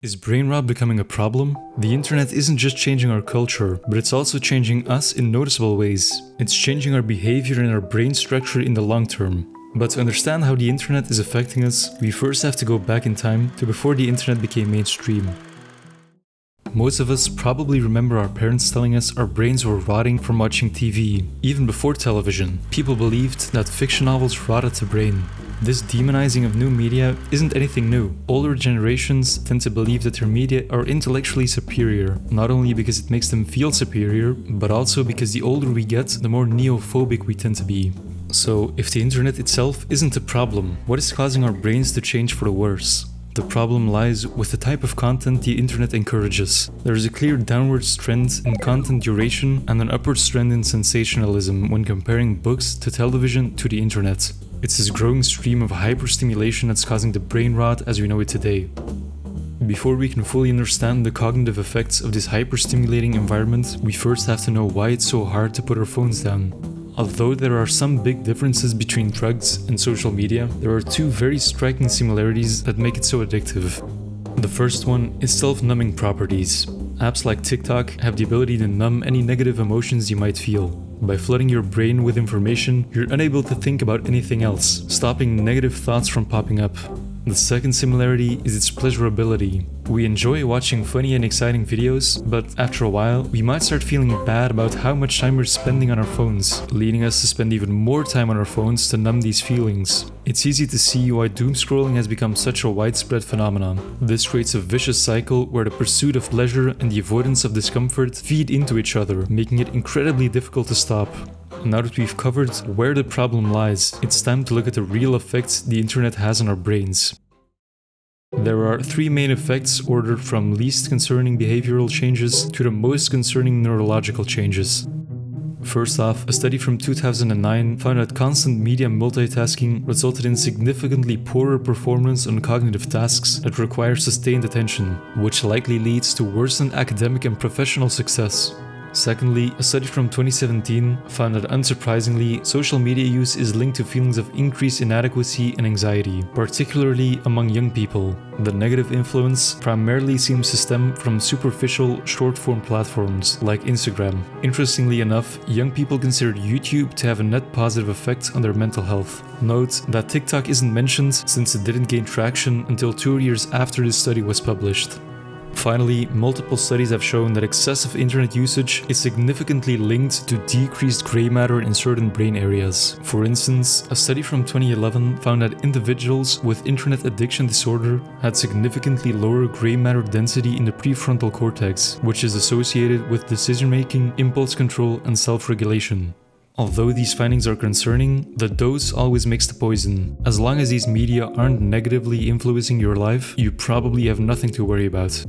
Is brain rot becoming a problem? The internet isn't just changing our culture, but it's also changing us in noticeable ways. It's changing our behavior and our brain structure in the long term. But to understand how the internet is affecting us, we first have to go back in time to before the internet became mainstream. Most of us probably remember our parents telling us our brains were rotting from watching TV. Even before television, people believed that fiction novels rotted the brain. This demonizing of new media isn't anything new. Older generations tend to believe that their media are intellectually superior, not only because it makes them feel superior, but also because the older we get, the more neophobic we tend to be. So, if the internet itself isn't a problem, what is causing our brains to change for the worse? The problem lies with the type of content the internet encourages. There is a clear downwards trend in content duration and an upwards trend in sensationalism when comparing books to television to the internet. It's this growing stream of hyperstimulation that's causing the brain rot as we know it today. Before we can fully understand the cognitive effects of this hyperstimulating environment, we first have to know why it's so hard to put our phones down. Although there are some big differences between drugs and social media, there are two very striking similarities that make it so addictive. The first one is self-numbing properties. Apps like TikTok have the ability to numb any negative emotions you might feel. By flooding your brain with information, you're unable to think about anything else, stopping negative thoughts from popping up. The second similarity is its pleasurability. We enjoy watching funny and exciting videos, but after a while, we might start feeling bad about how much time we're spending on our phones, leading us to spend even more time on our phones to numb these feelings. It's easy to see why doom scrolling has become such a widespread phenomenon. This creates a vicious cycle where the pursuit of pleasure and the avoidance of discomfort feed into each other, making it incredibly difficult to stop. Now that we've covered where the problem lies, it's time to look at the real effects the internet has on our brains. There are three main effects ordered from least concerning behavioral changes to the most concerning neurological changes. First off, a study from 2009 found that constant media multitasking resulted in significantly poorer performance on cognitive tasks that require sustained attention, which likely leads to worsened academic and professional success. Secondly, a study from 2017 found that unsurprisingly, social media use is linked to feelings of increased inadequacy and anxiety, particularly among young people. The negative influence primarily seems to stem from superficial, short-form platforms like Instagram. Interestingly enough, young people considered YouTube to have a net positive effect on their mental health. Note that TikTok isn't mentioned since it didn't gain traction until 2 years after this study was published. Finally, multiple studies have shown that excessive internet usage is significantly linked to decreased gray matter in certain brain areas. For instance, a study from 2011 found that individuals with internet addiction disorder had significantly lower gray matter density in the prefrontal cortex, which is associated with decision-making, impulse control, and self-regulation. Although these findings are concerning, the dose always makes the poison. As long as these media aren't negatively influencing your life, you probably have nothing to worry about.